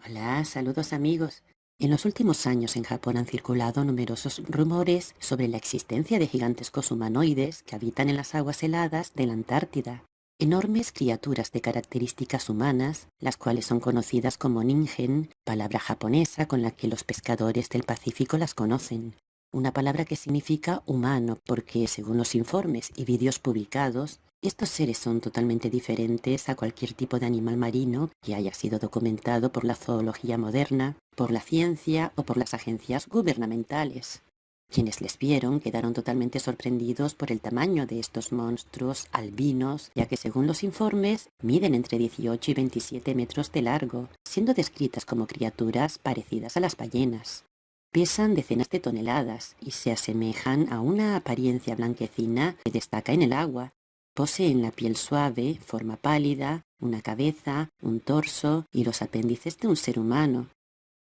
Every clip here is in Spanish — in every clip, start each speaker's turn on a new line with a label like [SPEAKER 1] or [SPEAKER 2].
[SPEAKER 1] Hola, saludos amigos. En los últimos años en Japón han circulado numerosos rumores sobre la existencia de gigantescos humanoides que habitan en las aguas heladas de la Antártida. Enormes criaturas de características humanas, las cuales son conocidas como ningen, palabra japonesa con la que los pescadores del Pacífico las conocen. Una palabra que significa humano porque, según los informes y vídeos publicados, estos seres son totalmente diferentes a cualquier tipo de animal marino que haya sido documentado por la zoología moderna, por la ciencia o por las agencias gubernamentales. Quienes les vieron quedaron totalmente sorprendidos por el tamaño de estos monstruos albinos, ya que según los informes miden entre 18 y 27 metros de largo, siendo descritas como criaturas parecidas a las ballenas. Pesan decenas de toneladas y se asemejan a una apariencia blanquecina que destaca en el agua. Poseen la piel suave, forma pálida, una cabeza, un torso y los apéndices de un ser humano.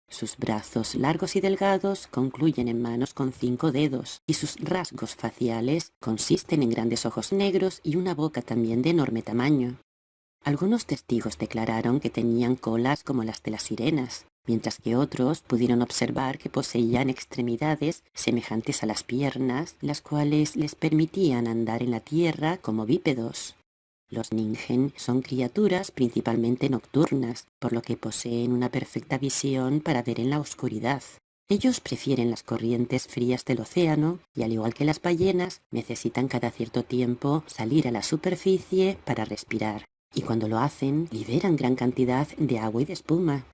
[SPEAKER 1] Sus brazos largos y delgados concluyen en manos con 5 dedos y sus rasgos faciales consisten en grandes ojos negros y una boca también de enorme tamaño. Algunos testigos declararon que tenían colas como las de las sirenas, mientras que otros pudieron observar que poseían extremidades semejantes a las piernas, las cuales les permitían andar en la tierra como bípedos. Los ningen son criaturas principalmente nocturnas, por lo que poseen una perfecta visión para ver en la oscuridad. Ellos prefieren las corrientes frías del océano y, al igual que las ballenas, necesitan cada cierto tiempo salir a la superficie para respirar, y cuando lo hacen, liberan gran cantidad de agua y de espuma.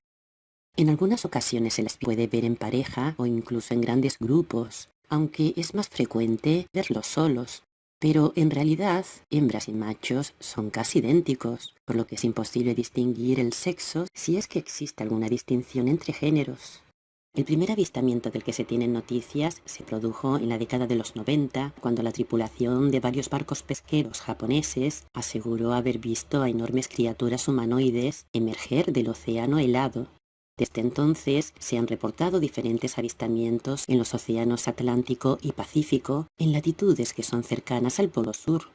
[SPEAKER 1] En algunas ocasiones se las puede ver en pareja o incluso en grandes grupos, aunque es más frecuente verlos solos. Pero en realidad, hembras y machos son casi idénticos, por lo que es imposible distinguir el sexo si es que existe alguna distinción entre géneros. El primer avistamiento del que se tienen noticias se produjo en la década de los 90, cuando la tripulación de varios barcos pesqueros japoneses aseguró haber visto a enormes criaturas humanoides emerger del océano helado. Desde entonces se han reportado diferentes avistamientos en los océanos Atlántico y Pacífico, en latitudes que son cercanas al Polo Sur.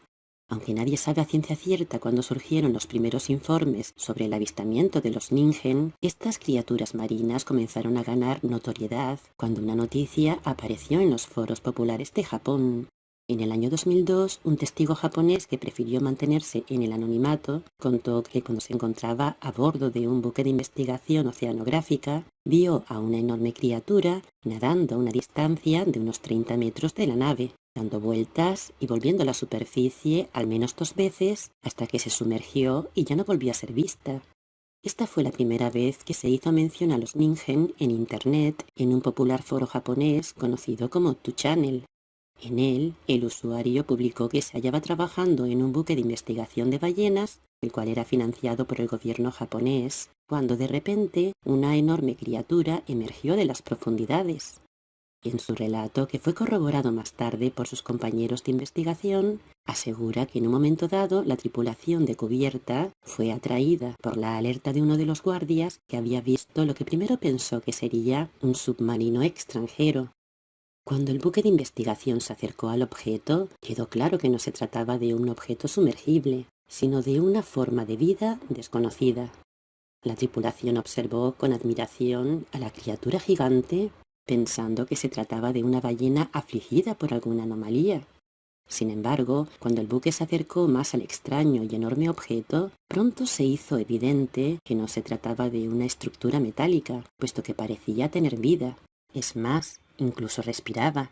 [SPEAKER 1] Aunque nadie sabe a ciencia cierta cuándo surgieron los primeros informes sobre el avistamiento de los ningen, estas criaturas marinas comenzaron a ganar notoriedad cuando una noticia apareció en los foros populares de Japón. En el año 2002, un testigo japonés que prefirió mantenerse en el anonimato contó que cuando se encontraba a bordo de un buque de investigación oceanográfica, vio a una enorme criatura nadando a una distancia de unos 30 metros de la nave, dando vueltas y volviendo a la superficie al menos 2 veces hasta que se sumergió y ya no volvió a ser vista. Esta fue la primera vez que se hizo mención a los ningen en Internet en un popular foro japonés conocido como 2channel. En él, el usuario publicó que se hallaba trabajando en un buque de investigación de ballenas, el cual era financiado por el gobierno japonés, cuando de repente una enorme criatura emergió de las profundidades. En su relato, que fue corroborado más tarde por sus compañeros de investigación, asegura que en un momento dado la tripulación de cubierta fue atraída por la alerta de uno de los guardias que había visto lo que primero pensó que sería un submarino extranjero. Cuando el buque de investigación se acercó al objeto, quedó claro que no se trataba de un objeto sumergible, sino de una forma de vida desconocida. La tripulación observó con admiración a la criatura gigante, pensando que se trataba de una ballena afligida por alguna anomalía. Sin embargo, cuando el buque se acercó más al extraño y enorme objeto, pronto se hizo evidente que no se trataba de una estructura metálica, puesto que parecía tener vida. Es más, incluso respiraba.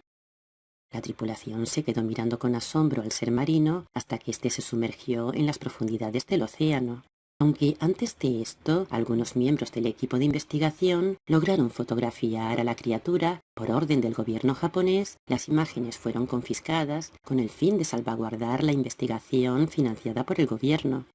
[SPEAKER 1] La tripulación se quedó mirando con asombro al ser marino hasta que éste se sumergió en las profundidades del océano. Aunque antes de esto, algunos miembros del equipo de investigación lograron fotografiar a la criatura, por orden del gobierno japonés, las imágenes fueron confiscadas con el fin de salvaguardar la investigación financiada por el gobierno.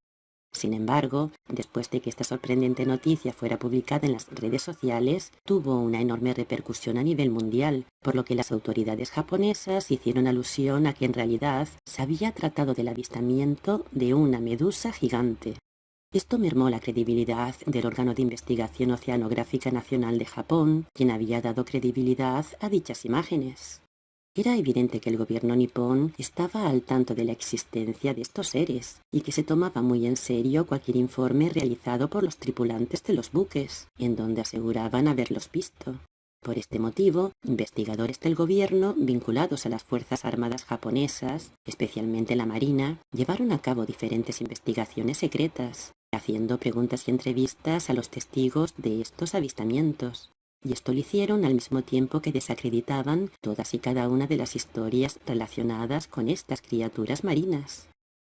[SPEAKER 1] Sin embargo, después de que esta sorprendente noticia fuera publicada en las redes sociales, tuvo una enorme repercusión a nivel mundial, por lo que las autoridades japonesas hicieron alusión a que en realidad se había tratado del avistamiento de una medusa gigante. Esto mermó la credibilidad del órgano de investigación oceanográfica nacional de Japón, quien había dado credibilidad a dichas imágenes. Era evidente que el gobierno nipón estaba al tanto de la existencia de estos seres y que se tomaba muy en serio cualquier informe realizado por los tripulantes de los buques, en donde aseguraban haberlos visto. Por este motivo, investigadores del gobierno vinculados a las Fuerzas Armadas japonesas, especialmente la Marina, llevaron a cabo diferentes investigaciones secretas, haciendo preguntas y entrevistas a los testigos de estos avistamientos. Y esto lo hicieron al mismo tiempo que desacreditaban todas y cada una de las historias relacionadas con estas criaturas marinas.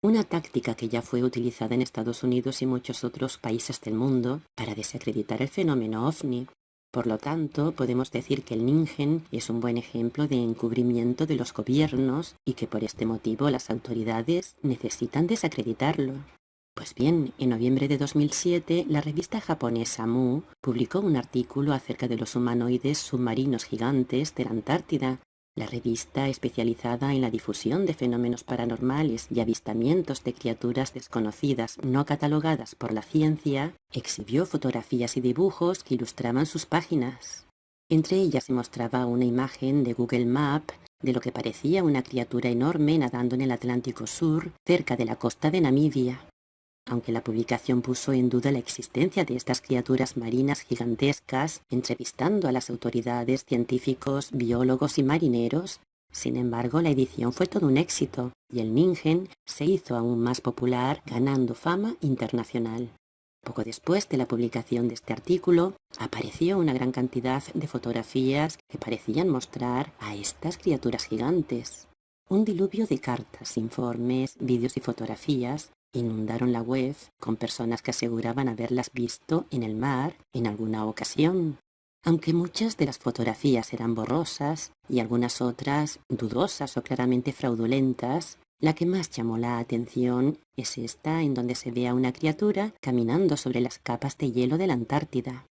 [SPEAKER 1] Una táctica que ya fue utilizada en Estados Unidos y muchos otros países del mundo para desacreditar el fenómeno ovni. Por lo tanto, podemos decir que el Ningen es un buen ejemplo de encubrimiento de los gobiernos y que por este motivo las autoridades necesitan desacreditarlo. Pues bien, en noviembre de 2007, la revista japonesa Mu publicó un artículo acerca de los humanoides submarinos gigantes de la Antártida. La revista, especializada en la difusión de fenómenos paranormales y avistamientos de criaturas desconocidas no catalogadas por la ciencia, exhibió fotografías y dibujos que ilustraban sus páginas. Entre ellas se mostraba una imagen de Google Maps de lo que parecía una criatura enorme nadando en el Atlántico Sur, cerca de la costa de Namibia. Aunque la publicación puso en duda la existencia de estas criaturas marinas gigantescas, entrevistando a las autoridades, científicos, biólogos y marineros, sin embargo la edición fue todo un éxito y el Ningen se hizo aún más popular, ganando fama internacional. Poco después de la publicación de este artículo, apareció una gran cantidad de fotografías que parecían mostrar a estas criaturas gigantes. Un diluvio de cartas, informes, vídeos y fotografías inundaron la web con personas que aseguraban haberlas visto en el mar en alguna ocasión. Aunque muchas de las fotografías eran borrosas y algunas otras dudosas o claramente fraudulentas, la que más llamó la atención es esta en donde se ve a una criatura caminando sobre las capas de hielo de la Antártida.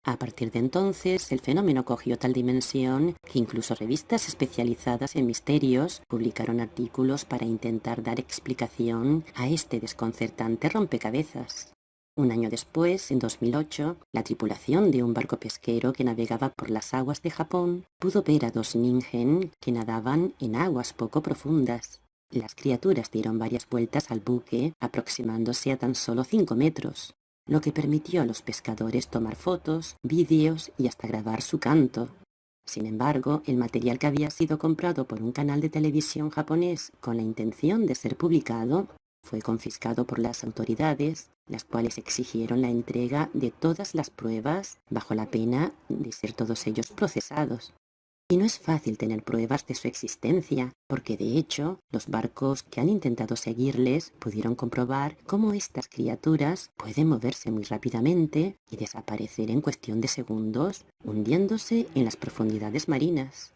[SPEAKER 1] A partir de entonces, el fenómeno cogió tal dimensión que incluso revistas especializadas en misterios publicaron artículos para intentar dar explicación a este desconcertante rompecabezas. Un año después, en 2008, la tripulación de un barco pesquero que navegaba por las aguas de Japón pudo ver a dos Ningen que nadaban en aguas poco profundas. Las criaturas dieron varias vueltas al buque, aproximándose a tan solo 5 metros. Lo que permitió a los pescadores tomar fotos, vídeos y hasta grabar su canto. Sin embargo, el material que había sido comprado por un canal de televisión japonés con la intención de ser publicado fue confiscado por las autoridades, las cuales exigieron la entrega de todas las pruebas bajo la pena de ser todos ellos procesados. Y no es fácil tener pruebas de su existencia, porque de hecho, los barcos que han intentado seguirles pudieron comprobar cómo estas criaturas pueden moverse muy rápidamente y desaparecer en cuestión de segundos, hundiéndose en las profundidades marinas.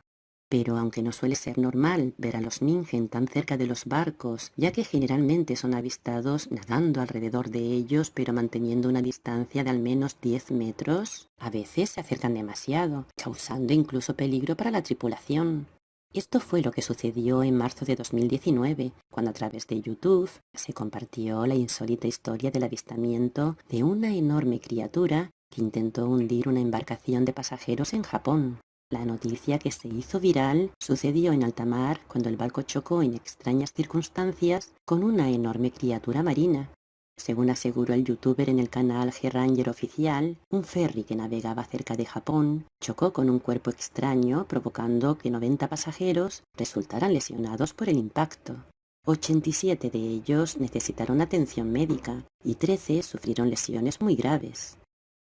[SPEAKER 1] Pero aunque no suele ser normal ver a los Ningen tan cerca de los barcos, ya que generalmente son avistados nadando alrededor de ellos pero manteniendo una distancia de al menos 10 metros, a veces se acercan demasiado, causando incluso peligro para la tripulación. Esto fue lo que sucedió en marzo de 2019, cuando a través de YouTube se compartió la insólita historia del avistamiento de una enorme criatura que intentó hundir una embarcación de pasajeros en Japón. La noticia, que se hizo viral, sucedió en alta mar cuando el barco chocó en extrañas circunstancias con una enorme criatura marina. Según aseguró el youtuber en el canal G-Ranger Oficial, un ferry que navegaba cerca de Japón chocó con un cuerpo extraño, provocando que 90 pasajeros resultaran lesionados por el impacto. 87 de ellos necesitaron atención médica y 13 sufrieron lesiones muy graves.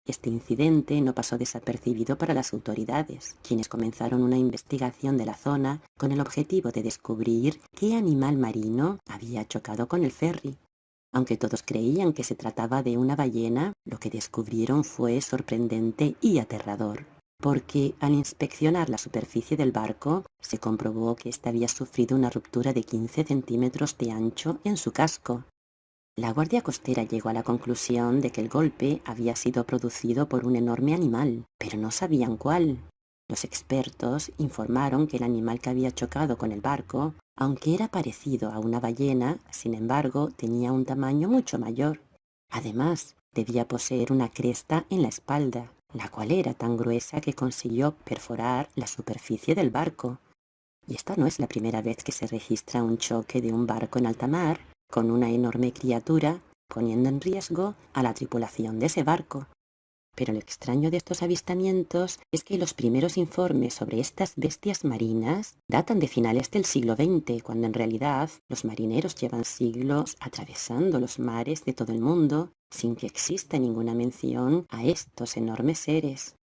[SPEAKER 1] Este incidente no pasó desapercibido para las autoridades, quienes comenzaron una investigación de la zona con el objetivo de descubrir qué animal marino había chocado con el ferry. Aunque todos creían que se trataba de una ballena, lo que descubrieron fue sorprendente y aterrador, porque al inspeccionar la superficie del barco, se comprobó que ésta había sufrido una ruptura de 15 centímetros de ancho en su casco. La Guardia Costera llegó a la conclusión de que el golpe había sido producido por un enorme animal, pero no sabían cuál. Los expertos informaron que el animal que había chocado con el barco, aunque era parecido a una ballena, sin embargo, tenía un tamaño mucho mayor. Además, debía poseer una cresta en la espalda, la cual era tan gruesa que consiguió perforar la superficie del barco. Y esta no es la primera vez que se registra un choque de un barco en alta mar con una enorme criatura, poniendo en riesgo a la tripulación de ese barco. Pero lo extraño de estos avistamientos es que los primeros informes sobre estas bestias marinas datan de finales del siglo XX, cuando en realidad los marineros llevan siglos atravesando los mares de todo el mundo sin que exista ninguna mención a estos enormes seres.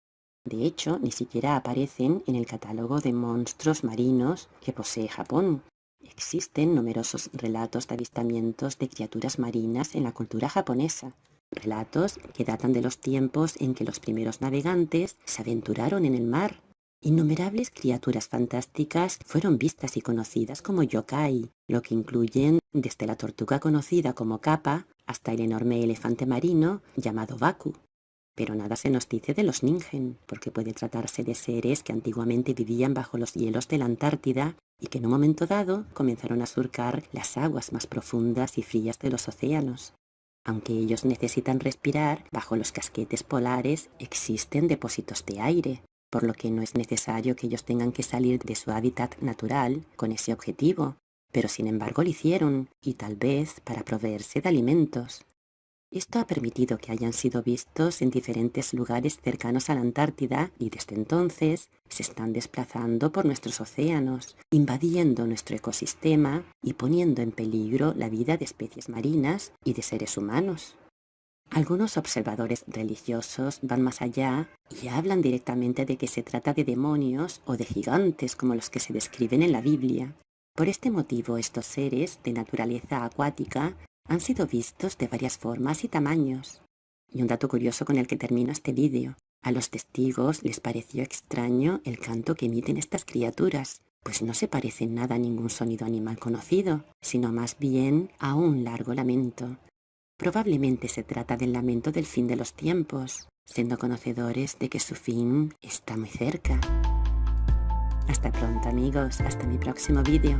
[SPEAKER 1] De hecho, ni siquiera aparecen en el catálogo de monstruos marinos que posee Japón. Existen numerosos relatos de avistamientos de criaturas marinas en la cultura japonesa. Relatos que datan de los tiempos en que los primeros navegantes se aventuraron en el mar. Innumerables criaturas fantásticas fueron vistas y conocidas como yokai, lo que incluyen desde la tortuga conocida como kappa hasta el enorme elefante marino llamado Baku. Pero nada se nos dice de los ningen, porque puede tratarse de seres que antiguamente vivían bajo los hielos de la Antártida y que en un momento dado comenzaron a surcar las aguas más profundas y frías de los océanos. Aunque ellos necesitan respirar, bajo los casquetes polares existen depósitos de aire, por lo que no es necesario que ellos tengan que salir de su hábitat natural con ese objetivo, pero sin embargo lo hicieron, y tal vez para proveerse de alimentos. Esto ha permitido que hayan sido vistos en diferentes lugares cercanos a la Antártida y desde entonces se están desplazando por nuestros océanos, invadiendo nuestro ecosistema y poniendo en peligro la vida de especies marinas y de seres humanos. Algunos observadores religiosos van más allá y hablan directamente de que se trata de demonios o de gigantes como los que se describen en la Biblia. Por este motivo, estos seres de naturaleza acuática han sido vistos de varias formas y tamaños. Y un dato curioso con el que termino este vídeo. A los testigos les pareció extraño el canto que emiten estas criaturas, pues no se parece en nada a ningún sonido animal conocido, sino más bien a un largo lamento. Probablemente se trata del lamento del fin de los tiempos, siendo conocedores de que su fin está muy cerca. Hasta pronto amigos, hasta mi próximo vídeo.